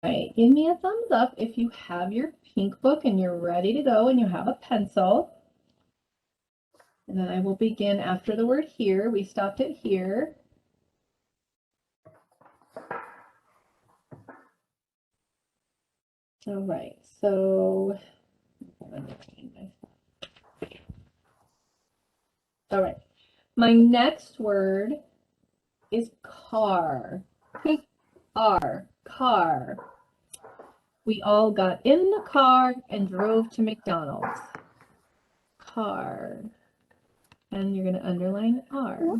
right, give me a thumbs up if you have your pink book and you're ready to go and you have a pencil. And then I will begin after the word here. We stopped it here. All right, so all right, my next word is car. Car. We all got in the car and drove to McDonald's. Car. And you're going to underline R.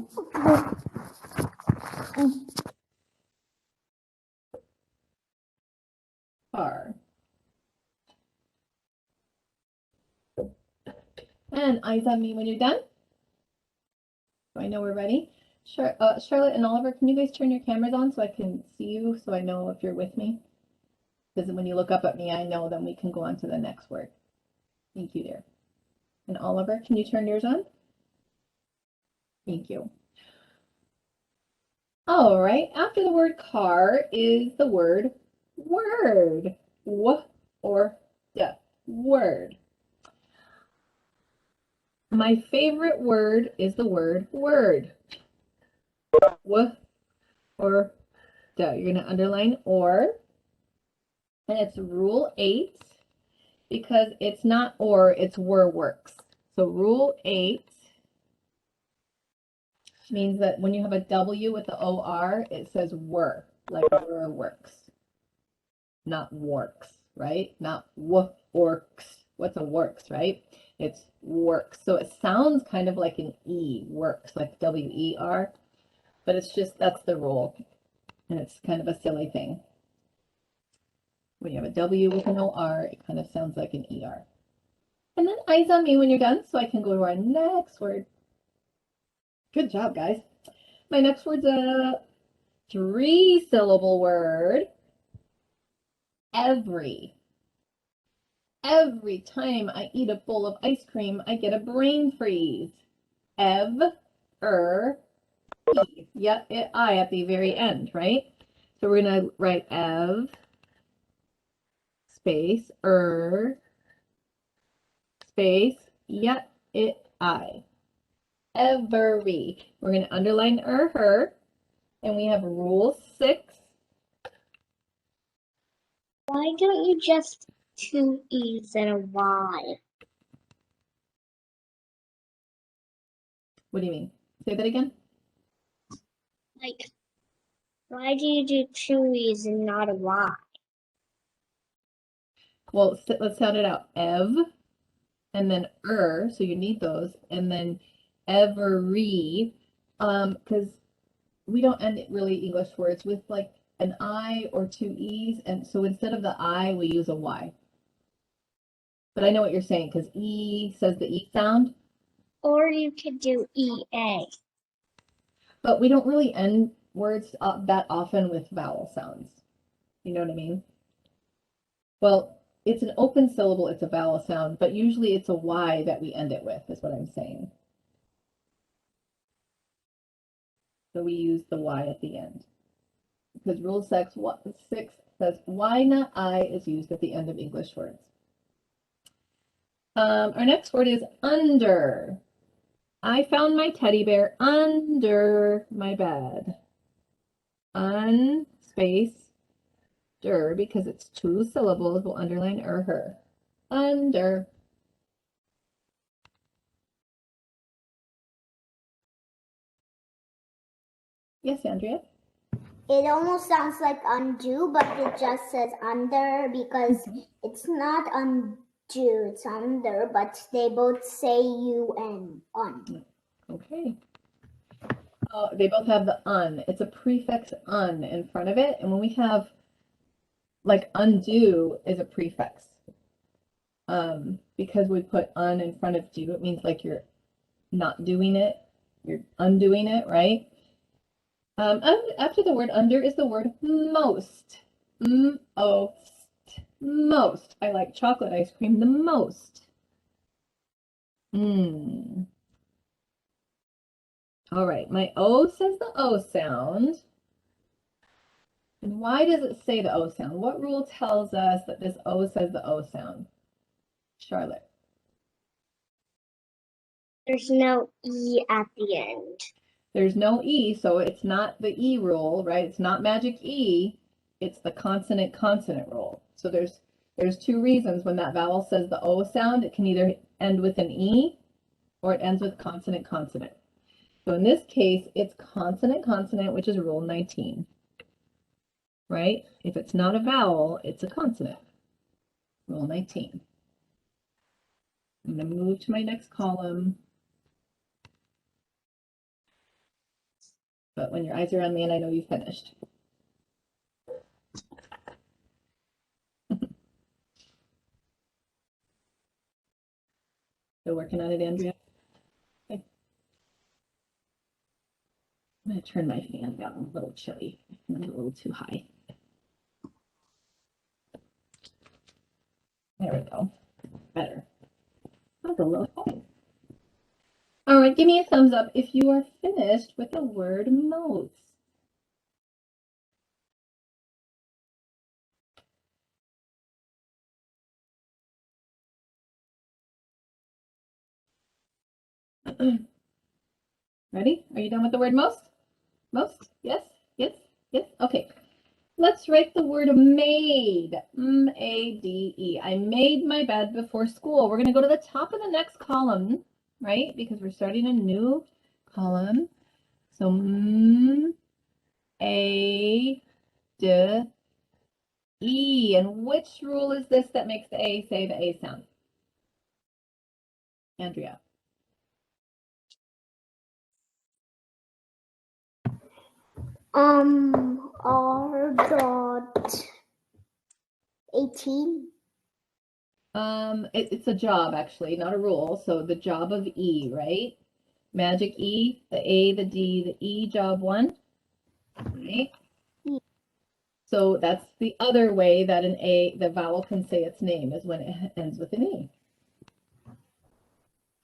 Car. And eyes on me when you're done. So I know we're ready. Charlotte and Oliver, can you guys turn your cameras on so I can see you, so I know if you're with me? Because when you look up at me, I know then we can go on to the next word. Thank you, dear. And Oliver, can you turn yours on? Thank you. All right, after the word car is the word word. W or D. Word. My favorite word is the word word. W or D. You're going to underline or. And it's rule 8 because it's not or, it's were works. So rule 8 means that when you have a W with the OR, it says were, like were works, not works, right? Not works. What's a works, right? It's works. So it sounds kind of like an E, works, like W-E-R, but it's just, that's the rule. And it's kind of a silly thing. When you have a W with an OR, it kind of sounds like an ER. And then eyes on me when you're done, so I can go to our next word. Good job, guys. My next word's a 3-syllable word. Every. Every time I eat a bowl of ice cream, I get a brain freeze. E. Yeah, I at the very end, right? So we're going to write space, space, yet, I. Every. We're going to underline her, and we have rule 6. Why don't you just 2 E's and a Y? What do you mean? Say that again? Like, why do you do 2 E's and not a Y? Well, let's sound it out. And then so you need those, and then every, because we don't end really English words with like an I or 2 E's, and so instead of the I, we use a Y. But I know what you're saying, because E says the E sound. Or you could do EA. But we don't really end words that often with vowel sounds. You know what I mean? Well, it's an open syllable, it's a vowel sound, but usually it's a Y that we end it with, is what I'm saying. So we use the Y at the end. Because rule 6 says why not I is used at the end of English words. Our next word is under. I found my teddy bear under my bed. Space, der, because it's 2 syllables, we'll underline her. Under. Yes, Andrea? It almost sounds like undo, but it just says under because it's not undo, it's under, but they both say UN, un. Okay. They both have the un. It's a prefix un in front of it. And when we have, like, undo is a prefix. Because we put un in front of do, it means like you're not doing it, you're undoing it, right? After the word under is the word most. Most. I like chocolate ice cream the most. All right, my O says the O sound. And why does it say the O sound? What rule tells us that this O says the O sound? Charlotte. There's no E at the end. There's no E, so it's not the E rule, right? It's not magic E, it's the consonant rule. So there's two reasons when that vowel says the O sound, it can either end with an E or it ends with consonant. So in this case, it's consonant, which is rule 19, right? If it's not a vowel, it's a consonant, rule 19. I'm going to move to my next column. But when your eyes are on me and I know you finished. Still working on it, Andrea? Okay. I'm going to turn my fan down a little chilly. It's a little too high. There we go. Better. That's a little high. All right, give me a thumbs up if you are finished with the word moats. Ready? Are you done with the word most? Most? Yes? Yes? Yes? Okay. Let's write the word made. M-A-D-E. I made my bed before school. We're going to go to the top of the next column, right? Because we're starting a new column. So M-A-D-E. And which rule is this that makes the A say the A sound? Andrea. R dot 18. It's a job actually, not a rule. So the job of E, right? Magic E, the A, the D, the E, job 1, right? So that's the other way that the vowel can say its name is when it ends with an E.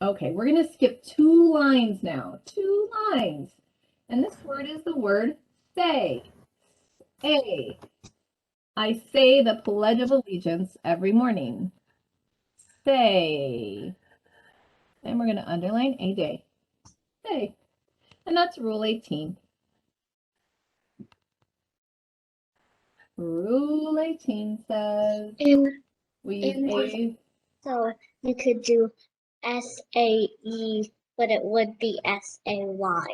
Okay, we're going to skip 2 lines now. 2 lines. And this word is the word say. A. I say the Pledge of Allegiance every morning. Say. And we're going to underline a day. Say. And that's rule 18. Rule 18 says And we use A. so you could do S-A-E, but it would be S-A-Y.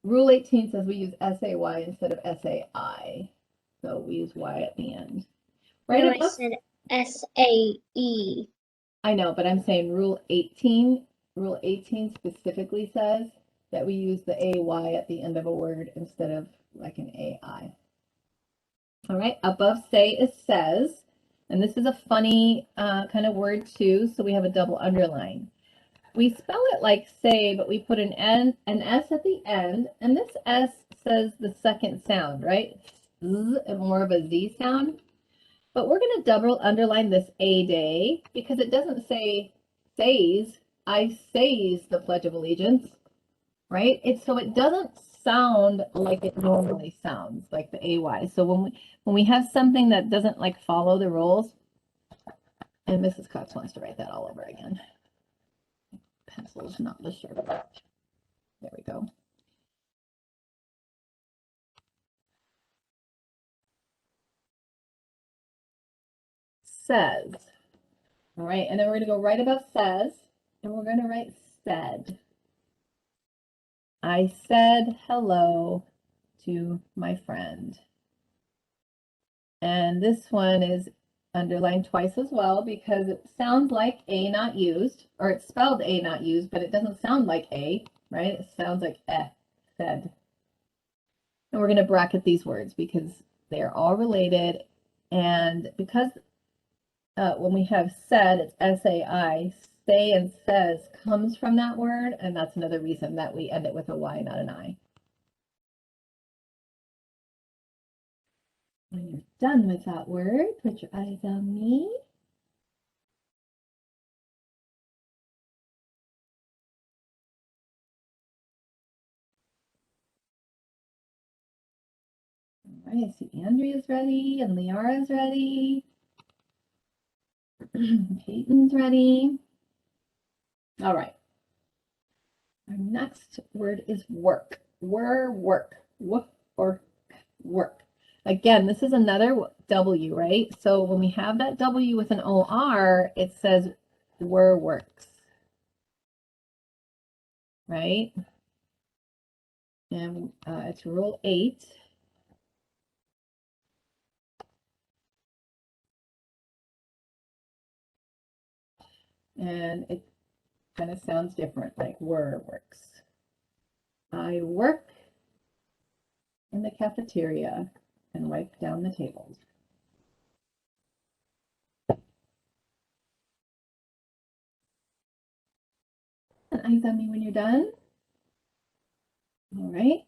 Rule 18 says we use S-A-Y instead of S-A-I. So we use Y at the end. Right No, I above, said S-A-E. I know, but I'm saying rule 18 specifically says that we use the A-Y at the end of a word instead of like an A-I. All right, above say is says, and this is a funny kind of word too, so we have a double underline. We spell it like say, but we put an S at the end, and this S says the second sound, right? Z, more of a Z sound. But we're going to double underline this A day because it doesn't say says, I says the Pledge of Allegiance, right? So it doesn't sound like it normally sounds, like the AY. So when we have something that doesn't like follow the rules, and Mrs. Cox wants to write that all over again. Pencil's not the sharp. There we go. Says. All right, and then we're going to go right above says, and we're going to write said. I said hello to my friend. And this one is underlined twice as well because it sounds like A not used, or it's spelled A not used, but it doesn't sound like A, right? It sounds like said. And we're going to bracket these words because they're all related. And because when we have said, it's S-A-I, say and says comes from that word, and that's another reason that we end it with a Y, not an I. When you're done with that word, put your eyes on me. right, I see Andrea's ready and Liara's ready. Peyton's ready. All right. Our next word is work. Work. Or work. Again, this is another W, right? So when we have that W with an OR, it says works. Right? And it's rule 8. And it kind of sounds different, like works. I work in the cafeteria and wipe down the tables. And eyes on me when you're done. All right.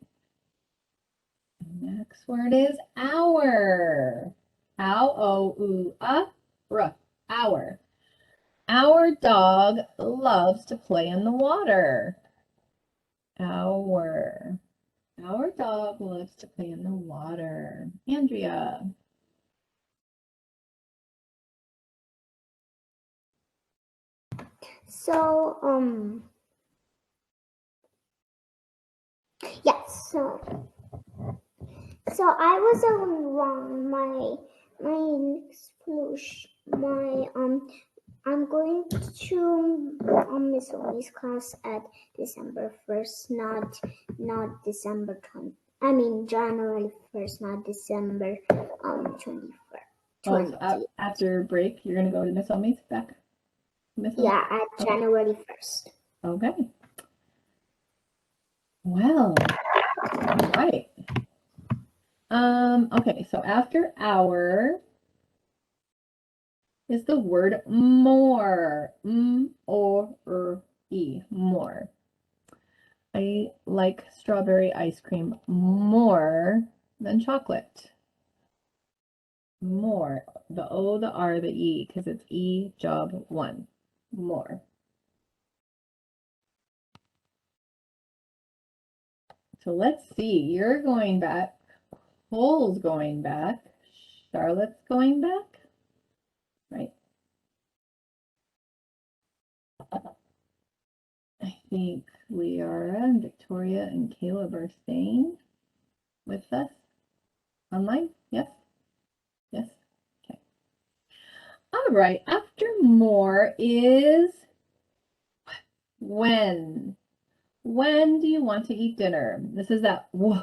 Next word is hour. Ow-o-oo-ah-r. Hour. Our dog loves to play in the water. Our dog loves to play in the water. Andrea. So, yes, so I was wrong. My next I'm going to Miss Omi's class at December 1st, not December 20. I mean January 1st, not December 21st. Oh, after break, you're gonna go to Miss Omi's back? Yeah, at January 1st. Okay. Well, all right. Okay, so after hour is the word more. M-O-R-E, more. I like strawberry ice cream more than chocolate. More. The O, the R, the E, because it's E job 1. More. So let's see. You're going back. Cole's going back. Charlotte's going back. Right. I think Liara and Victoria and Caleb are staying with us online. Yes? Yes? Okay. All right. After more is when. When do you want to eat dinner? This is that w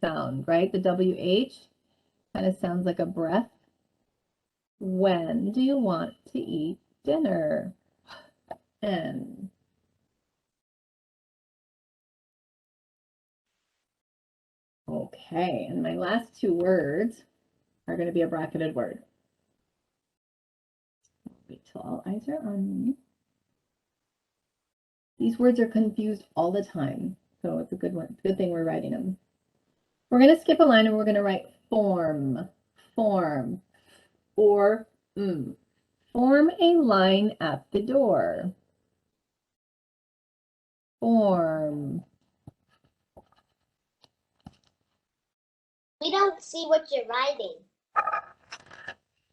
sound, right? The WH kind of sounds like a breath. When do you want to eat dinner? N. Okay, and my last 2 words are going to be a bracketed word. Wait till all eyes are on me. These words are confused all the time, so it's a good one. Good thing we're writing them. We're going to skip a line and we're going to write form, form, or Form a line at the door. Form. We don't see what you're writing.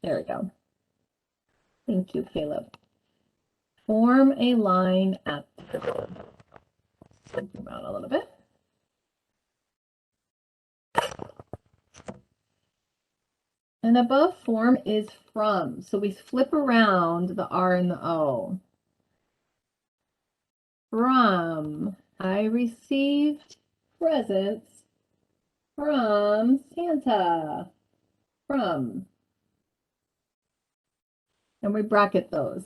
There we go. Thank you, Caleb. Form a line at the door. Zoom out a little bit. And above form is from. So we flip around the R and the O. From. I received presents from Santa. From. And we bracket those.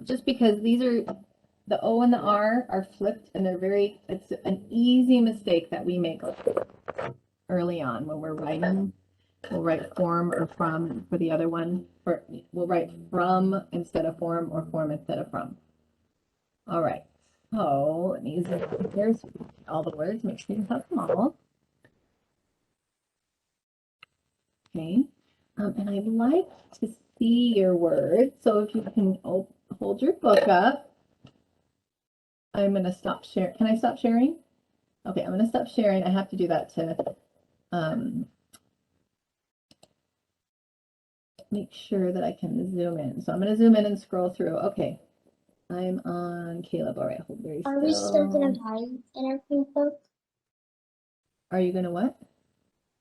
Just because these are, the O and the R are flipped and it's an easy mistake that we make early on when we're writing. We'll write form or from for the other one. We'll write from instead of form or form instead of from. All right. So let me here's all the words. Make sure you have them all. Okay. And I'd like to see your words. So if you can hold your book up. I'm going to stop sharing. Can I stop sharing? Okay, I'm going to stop sharing. I have to do that to make sure that I can zoom in. So I'm going to zoom in and scroll through. Okay. I'm on Caleb. All right, hold very Are we still gonna still. write in our pink book? Are you going to what?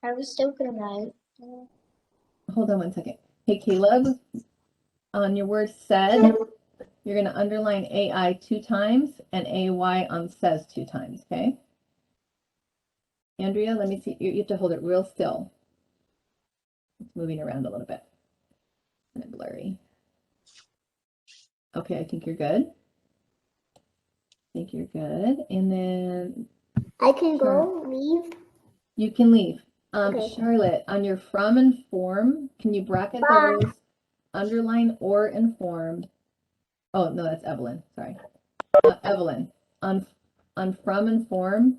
Are we still gonna write? Hold on one second. Hey, Caleb, on your word said, you're going to underline AI 2 times and AY on says 2 times, okay? Andrea, let me see. You have to hold it real still. It's moving around a little bit. Kind of blurry. Okay, I think you're good. I think you're good. And then I can go, leave. you can leave. Okay. Charlotte, on your from and form, can you bracket Bye. those, underline or inform? Oh, no, that's Evelyn. Sorry. Evelyn, on from and form,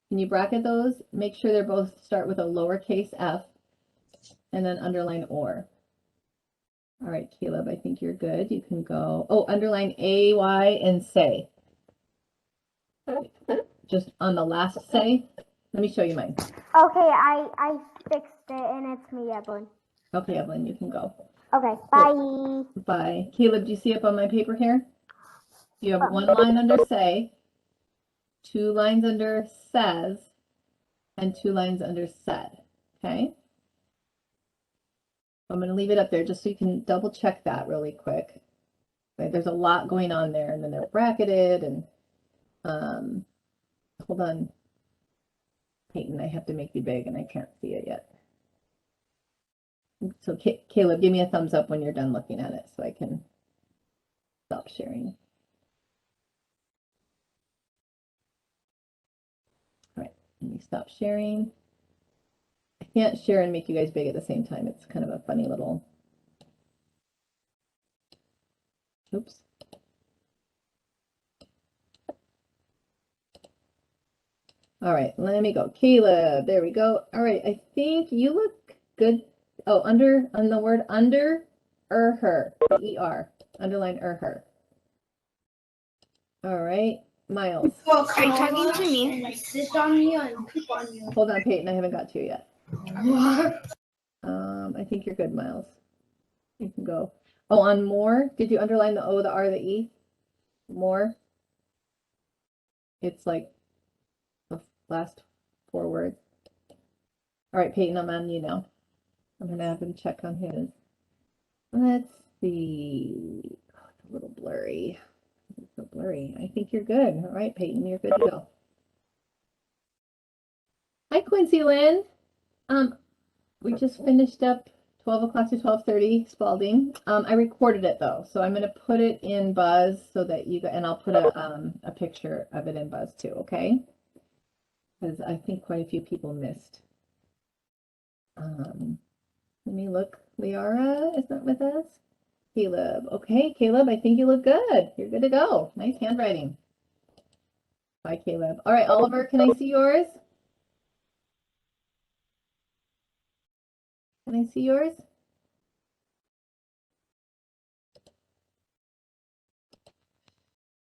can you bracket those? Make sure they're both start with a lowercase f and then underline or. All right, Caleb, I think you're good. You can go. Oh, underline AY and say. Just on the last say. Let me show you mine. Okay, I fixed it and it's me, Evelyn. Okay, Evelyn, you can go. Okay, bye. Bye. Caleb, do you see up on my paper here? You have 1 line under say, 2 lines under says, and 2 lines under said. Okay? I'm going to leave it up there just so you can double check that really quick. Okay, there's a lot going on there, and then they're bracketed, and hold on, Peyton, I have to make you big, and I can't see it yet. So Caleb, give me a thumbs up when you're done looking at it so I can stop sharing. All right, let me stop sharing. I can't share and make you guys big at the same time. It's kind of a funny little, oops. All right, let me go. Caleb, there we go. All right, I think you look good. Oh, under, on the word under, her, E-R, underline her. All right, Miles. Well, are you talking to me? I sit on you and poop on you. Hold on, Peyton, I haven't got to you yet. What? I think you're good, Miles. You can go. Oh, on more, did you underline the O, the R, the E? More? It's like the last 4 words. All right, Peyton, I'm on you now. I'm going to have him check on his. Let's see. Oh, it's a little blurry. It's so blurry. I think you're good. All right, Peyton, you're good to go. Hi, Quincy Lynn. We just finished up 12 o'clock to 12:30 Spalding. I recorded it though, so I'm going to put it in Buzz so that you and I'll put a picture of it in Buzz too, okay? Because I think quite a few people missed. Let me look. Liara is not with us. Caleb. Okay, Caleb, I think you look good. You're good to go. Nice handwriting. Bye, Caleb. All right, Oliver, can I see yours? Can I see yours?